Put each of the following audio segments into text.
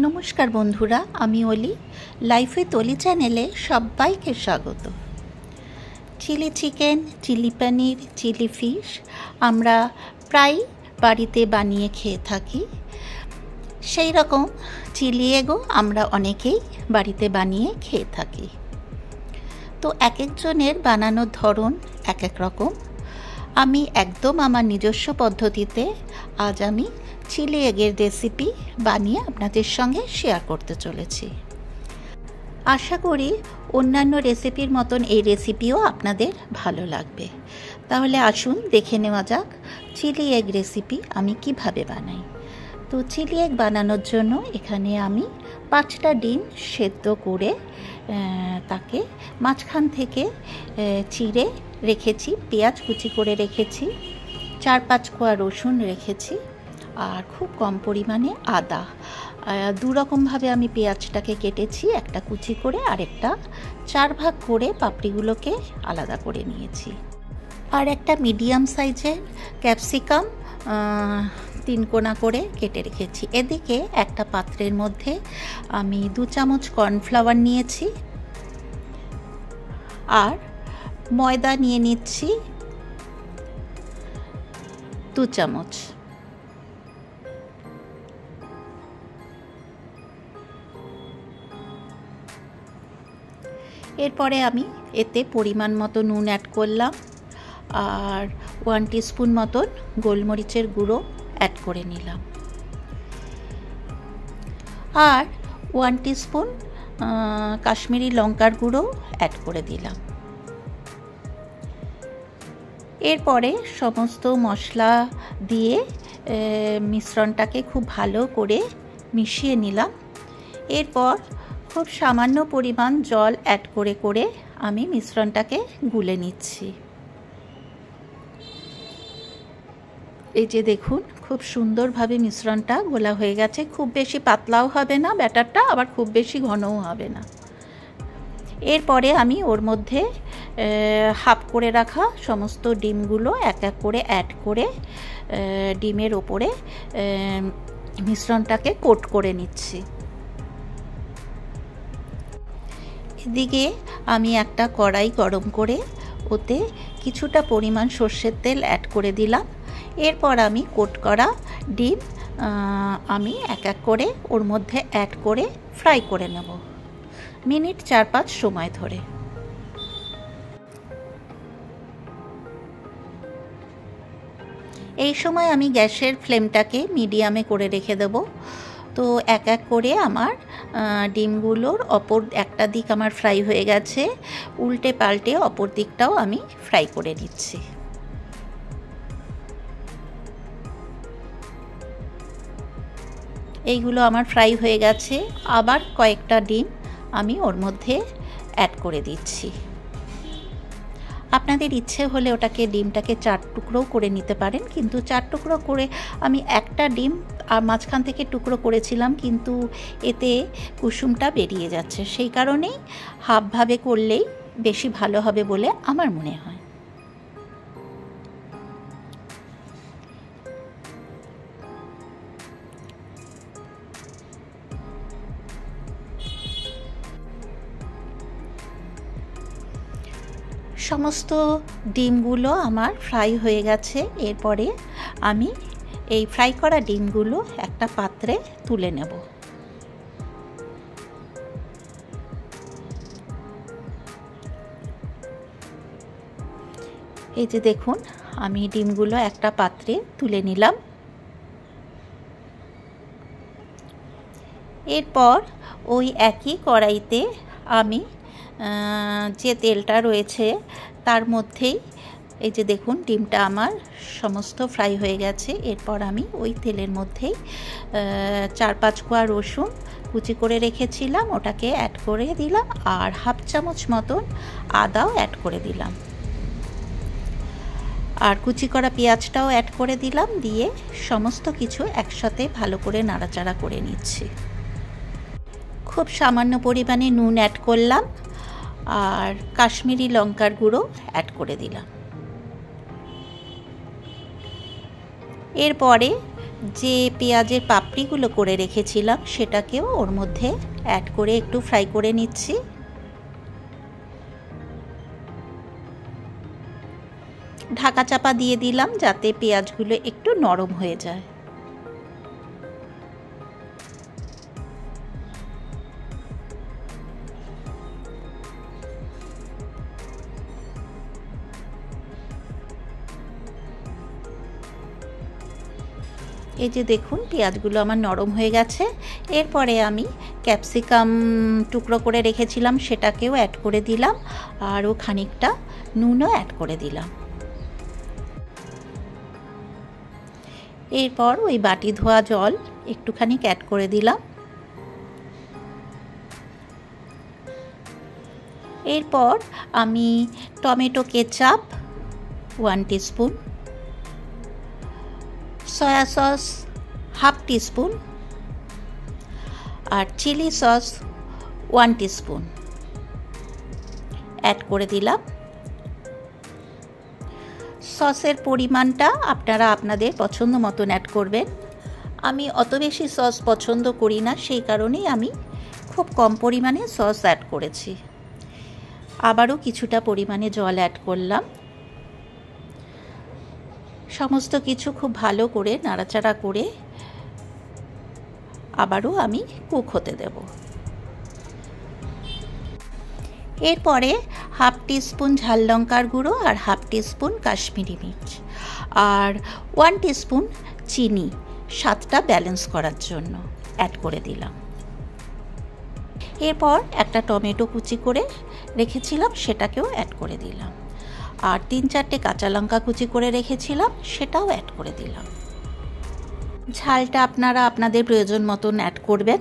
নমস্কার বন্ধুরা, আমি অলি। লাইফ উইথ অলি চ্যানেলে সবাইকে স্বাগত। চিলি চিকেন, চিলি পনির, চিলি ফিশ আমরা প্রায় বাড়িতে বানিয়ে খেয়ে থাকি। সেই রকম চিলি এগও আমরা অনেকেই বাড়িতে বানিয়ে খেয়ে থাকি। তো এক একজনের বানানোর ধরন এক এক রকম। আমি একদম আমার নিজস্ব পদ্ধতিতে আজ আমি চিলি এগের রেসিপি বানিয়ে আপনাদের সঙ্গে শেয়ার করতে চলেছি। আশা করি অন্যান্য রেসিপির মতন এই রেসিপিও আপনাদের ভালো লাগবে। তাহলে আসুন দেখে নেওয়া যাক চিলি এগ রেসিপি আমি কিভাবে বানাই। তো চিলি এগ বানানোর জন্য এখানে আমি 5টা ডিম সেদ্ধ করে তাকে মাঝখান থেকে চিড়ে রেখেছি, পেঁয়াজ কুচি করে রেখেছি, 4-5 কোয়া রসুন রেখেছি, আর খুব কম পরিমাণে আদা। দু রকমভাবে আমি পেঁয়াজটাকে কেটেছি, একটা কুচি করে আর একটা 4 ভাগ করে পাপড়িগুলোকে আলাদা করে নিয়েছি। আর একটা মিডিয়াম সাইজের ক্যাপসিকাম 3 কোনা করে কেটে রেখেছি। এদিকে একটা পাত্রের মধ্যে আমি 2 চামচ কর্নফ্লাওয়ার নিয়েছি আর ময়দা নিয়ে নিচ্ছি 2 চামচ। এরপরে আমি এতে পরিমাণ মতো নুন অ্যাড করলাম আর 1 টিস্পুন মতন গোলমরিচের গুঁড়ো অ্যাড করে নিলাম আর 1 টিস্পুন কাশ্মীরি লঙ্কার গুঁড়ো অ্যাড করে দিলাম। এরপরে সমস্ত মশলা দিয়ে মিশ্রণটাকে খুব ভালো করে মিশিয়ে নিলাম। এরপর খুব সামান্য পরিমাণ জল অ্যাড করে করে আমি মিশ্রণটাকে গুলে নিচ্ছি। এই যে দেখুন, খুব সুন্দরভাবে মিশ্রণটা গোলা হয়ে গেছে। খুব বেশি পাতলাও হবে না ব্যাটারটা, আবার খুব বেশি ঘনও হবে না। এরপরে আমি ওর মধ্যে হাফ করে রাখা সমস্ত ডিমগুলো এক এক করে অ্যাড করে ডিমের ওপরে মিশ্রণটাকে কোট করে নিচ্ছি। এদিকে আমি একটা কড়াই গরম করে ওতে কিছুটা পরিমাণ সর্ষের তেল অ্যাড করে দিলাম। এরপর আমি কোট করা ডিম আমি এক এক করে ওর মধ্যে অ্যাড করে ফ্রাই করে নেব মিনিট 4-5 সময় ধরে। এই সময় আমি গ্যাসের ফ্লেমটাকে মিডিয়ামে করে রেখে দেব। তো এক এক করে আমার ডিমগুলোর অপর একটা দিক আমার ফ্রাই হয়ে গেছে, উল্টে পাল্টে অপর দিকটাও আমি ফ্রাই করে নিচ্ছি। এইগুলো আমার ফ্রাই হয়ে গেছে। আবার কয়েকটা ডিম আমি ওর মধ্যে অ্যাড করে দিচ্ছি। আপনাদের ইচ্ছে হলে ওটাকে ডিমটাকে 4 টুকরোও করে নিতে পারেন, কিন্তু 4 টুকরো করে আমি একটা ডিম আর মাঝখান থেকে টুকরো করেছিলাম, কিন্তু এতে কুসুমটা বেরিয়ে যাচ্ছে। সেই কারণেই হাফভাবে করলেই বেশি ভালো হবে বলে আমার মনে হয়। সমস্ত ডিমগুলো আমার ফ্রাই হয়ে গেছে। এরপরে আমি এই ফ্রাই করা ডিমগুলো একটা পাত্রে তুলে নেব। এই যে দেখুন, আমি ডিমগুলো একটা পাত্রে তুলে নিলাম। এরপর ওই একই কড়াইতে আমি যে তেলটা রয়েছে তার মধ্যেই এই যে দেখুন ডিমটা আমার সমস্ত ফ্রাই হয়ে গেছে। এরপর আমি ওই তেলের মধ্যেই 4-5 কোয়া রসুন কুচি করে রেখেছিলাম ওটাকে অ্যাড করে দিলাম আর হাফ চামচ মতন আদাও অ্যাড করে দিলাম আর কুচি করা পেঁয়াজটাও অ্যাড করে দিলাম। দিয়ে সমস্ত কিছু একসাথে ভালো করে নাড়াচাড়া করে নিচ্ছি। খুব সামান্য পরিমাণে নুন অ্যাড করলাম আর কাশ্মীরি লঙ্কার গুঁড়ো অ্যাড করে দিলাম। এরপরে যে পেঁয়াজের পাপড়িগুলো করে রেখেছিলাম সেটাকেও ওর মধ্যে অ্যাড করে একটু ফ্রাই করে নিচ্ছি। ঢাকা চাপা দিয়ে দিলাম যাতে পেঁয়াজগুলো একটু নরম হয়ে যায়। এই যে দেখুন পেঁয়াজগুলো আমার নরম হয়ে গেছে। এরপরে আমি ক্যাপসিকাম টুকরো করে রেখেছিলাম সেটাকেও অ্যাড করে দিলাম, আরও খানিকটা নুনও অ্যাড করে দিলাম। এরপর ওই বাটি ধোয়া জল একটুখানি অ্যাড করে দিলাম। এরপর আমি tomato ketchup 1 teaspoon, soya sauce 1/2 teaspoon আর চিলি সস 1 টিস্পুন অ্যাড করে দিলাম। সসের পরিমাণটা আপনারা আপনাদের পছন্দ মতন অ্যাড করবেন। আমি অত বেশি সস পছন্দ করি না, সেই কারণেই আমি খুব কম পরিমাণে সস অ্যাড করেছি। আবারও কিছুটা পরিমাণে জল অ্যাড করলাম। সমস্ত কিছু খুব ভালো করে নাড়াচাড়া করে আবারও আমি কুক হতে দেব। এরপরে 1/2 টিস্পুন ঝাল লঙ্কার গুঁড়ো আর 1/2 টিস্পুন কাশ্মীরি মির্চ আর 1 টিস্পুন চিনি স্বাদটা ব্যালেন্স করার জন্য অ্যাড করে দিলাম। এরপর একটা টমেটো কুচি করে রেখেছিলাম সেটাকেও অ্যাড করে দিলাম, আর 3-4টে কাঁচা লঙ্কা কুচি করে রেখেছিলাম সেটাও অ্যাড করে দিলাম। ঝালটা আপনারা আপনাদের প্রয়োজন মতন অ্যাড করবেন।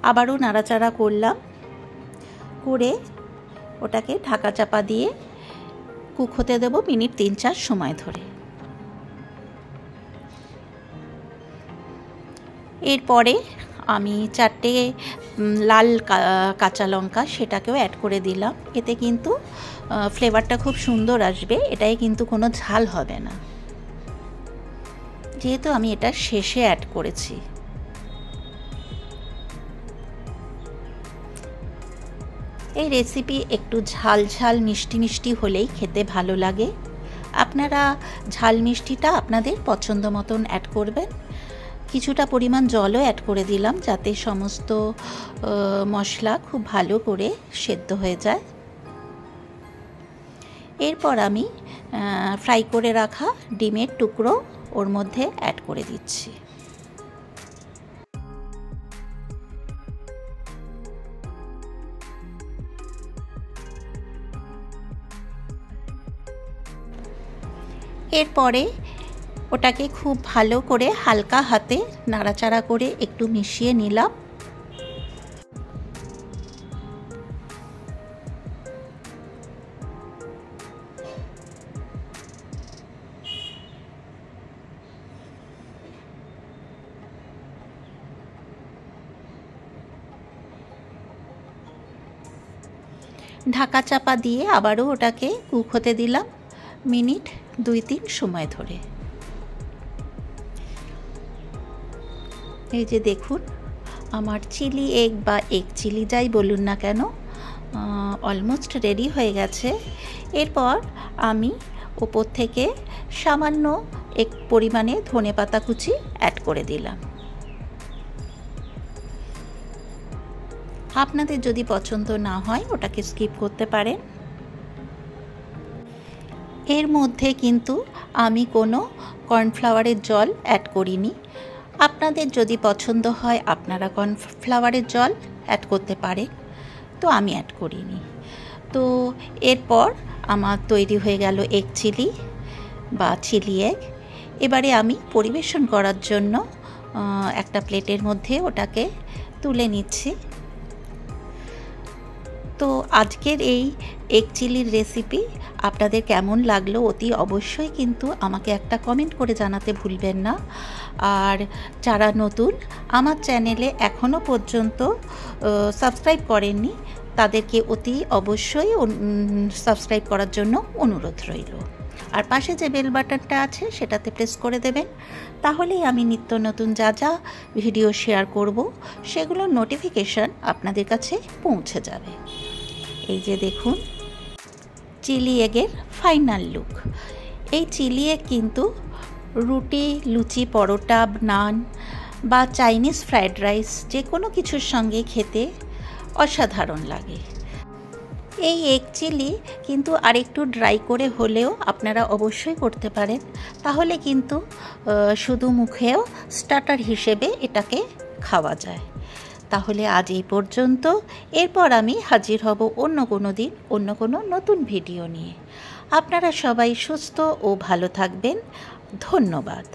আবারও নাড়াচাড়া করলাম, করে ওটাকে ঢাকা চাপা দিয়ে কুক হতে দেব মিনিট 3-4 সময় ধরে। এরপরে আমি 4টে লাল কাঁচা লঙ্কা সেটাকেও অ্যাড করে দিলাম। এতে কিন্তু ফ্লেভারটা খুব সুন্দর আসবে, এটাই কিন্তু কোনো ঝাল হবে না, যেহেতু আমি এটা শেষে অ্যাড করেছি। এই রেসিপি একটু ঝাল ঝাল মিষ্টি মিষ্টি হলেই খেতে ভালো লাগে। আপনারা ঝাল মিষ্টিটা আপনাদের পছন্দ মতন অ্যাড করবেন। কিছুটা পরিমাণ জলও অ্যাড করে দিলাম যাতে সমস্ত মশলা খুব ভালো করে সেদ্ধ হয়ে যায়। এরপর আমি ফ্রাই করে রাখা ডিমের টুকরো ওর মধ্যে অ্যাড করে দিচ্ছি। এরপরে ওটাকে খুব ভালো করে হালকা হাতে নাড়াচাড়া করে একটু মিশিয়ে নিলাম। ঢাকা চাপা দিয়ে আবারও ওটাকে কুক হতে দিলাম মিনিট 2-3 সময় ধরে। এই যে দেখুন আমার চিলি এগ বা এগ চিলি যাই বলুন না কেন অলমোস্ট রেডি হয়ে গেছে। এরপর আমি ওপর থেকে সামান্য এক পরিমাণে ধনেপাতা কুচি অ্যাড করে দিলাম। আপনাদের যদি পছন্দ না হয় ওটাকে স্কিপ করতে পারেন। এর মধ্যে কিন্তু আমি কোনো কর্নফ্লাওয়ারের জল অ্যাড করিনি। আপনাদের যদি পছন্দ হয় আপনারা কর্নফ্লাওয়ারের জল অ্যাড করতে পারেন, তো আমি অ্যাড করিনি। তো এরপর আমার তৈরি হয়ে গেল এগ চিলি বা চিলি এগ। এবারে আমি পরিবেশন করার জন্য একটা প্লেটের মধ্যে ওটাকে তুলে নিচ্ছি। তো আজকের এই এগ চিলির রেসিপি আপনাদের কেমন লাগলো অতি অবশ্যই কিন্তু আমাকে একটা কমেন্ট করে জানাতে ভুলবেন না। আর যারা নতুন আমার চ্যানেলে এখনও পর্যন্ত সাবস্ক্রাইব করেননি তাদেরকে অতি অবশ্যই সাবস্ক্রাইব করার জন্য অনুরোধ রইল। আর পাশে যে বেল বাটনটা আছে সেটাতে প্রেস করে দেবেন, তাহলেই আমি নিত্য নতুন যা যা ভিডিও শেয়ার করব সেগুলোর নোটিফিকেশান আপনাদের কাছে পৌঁছে যাবে। এই যে দেখুন চিলি এগের ফাইনাল লুক। এই চিলি এগ কিন্তু রুটি, লুচি, পরোটা, নান বা চাইনিজ ফ্রায়েড রাইস যে কোনো কিছুর সঙ্গে খেতে অসাধারণ লাগে। এই এগ চিলি কিন্তু আরেকটু ড্রাই করে হলেও আপনারা অবশ্যই করতে পারেন, তাহলে কিন্তু শুধু মুখেও স্টার্টার হিসেবে এটাকে খাওয়া যায়। তাহলে আজ এই পর্যন্ত, এরপর আমি হাজির হব অন্য কোনো দিন অন্য কোনো নতুন ভিডিও নিয়ে। আপনারা সবাই সুস্থ ও ভালো থাকবেন। ধন্যবাদ।